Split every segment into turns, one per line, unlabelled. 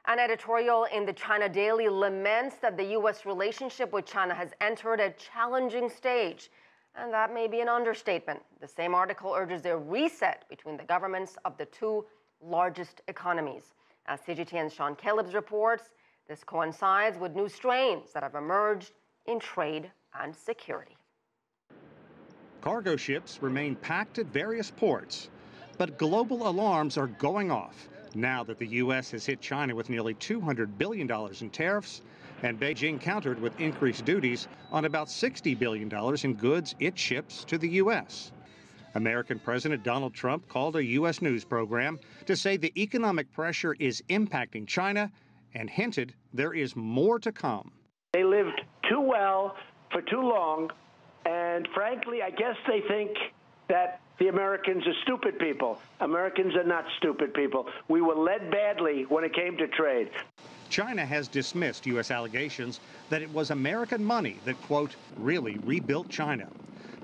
An editorial in the China Daily laments that the U.S. relationship with China has entered a challenging stage. And that may be an understatement. The same article urges a reset between the governments of the two largest economies. As CGTN's Sean Caleb's reports, this coincides with new strains that have emerged in trade and security.
Cargo ships remain packed at various ports, but global alarms are going off now that the U.S. has hit China with nearly $200 billion in tariffs, and Beijing countered with increased duties on about $60 billion in goods it ships to the U.S. American President Donald Trump called a U.S. news program to say the economic pressure is impacting China and hinted there is more to come.
They lived too well for too long, and frankly, I guess they think that the Americans are stupid people. Americans are not stupid people. We were led badly when it came to trade.
China has dismissed U.S. allegations that it was American money that, quote, really rebuilt China.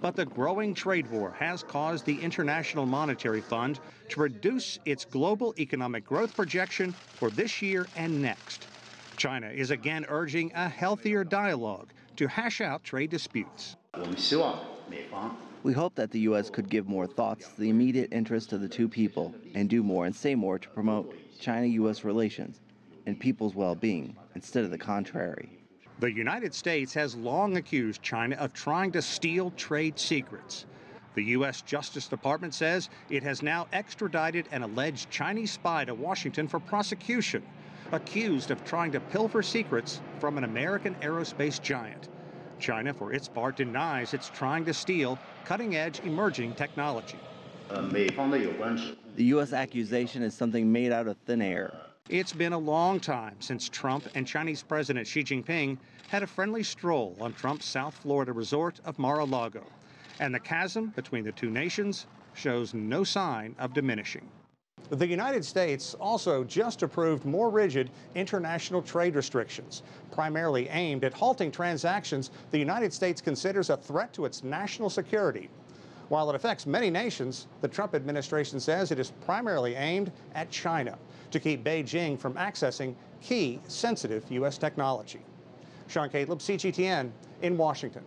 But the growing trade war has caused the International Monetary Fund to reduce its global economic growth projection for this year and next. China is again urging a healthier dialogue to hash out trade disputes.
We hope that the U.S. could give more thoughts to the immediate interest of the two people and do more and say more to promote China-U.S. relations and people's well-being instead of the contrary.
The United States has long accused China of trying to steal trade secrets. The U.S. Justice Department says it has now extradited an alleged Chinese spy to Washington for prosecution, accused of trying to pilfer secrets from an American aerospace giant. China, for its part, denies it's trying to steal cutting-edge emerging technology.
The U.S. accusation is something made out of thin air.
It's been a long time since Trump and Chinese President Xi Jinping had a friendly stroll on Trump's South Florida resort of Mar-a-Lago. And the chasm between the two nations shows no sign of diminishing. The United States also just approved more rigid international trade restrictions, primarily aimed at halting transactions the United States considers a threat to its national security. While it affects many nations, the Trump administration says it is primarily aimed at China to keep Beijing from accessing key sensitive U.S. technology. Sean Caleb, CGTN in Washington.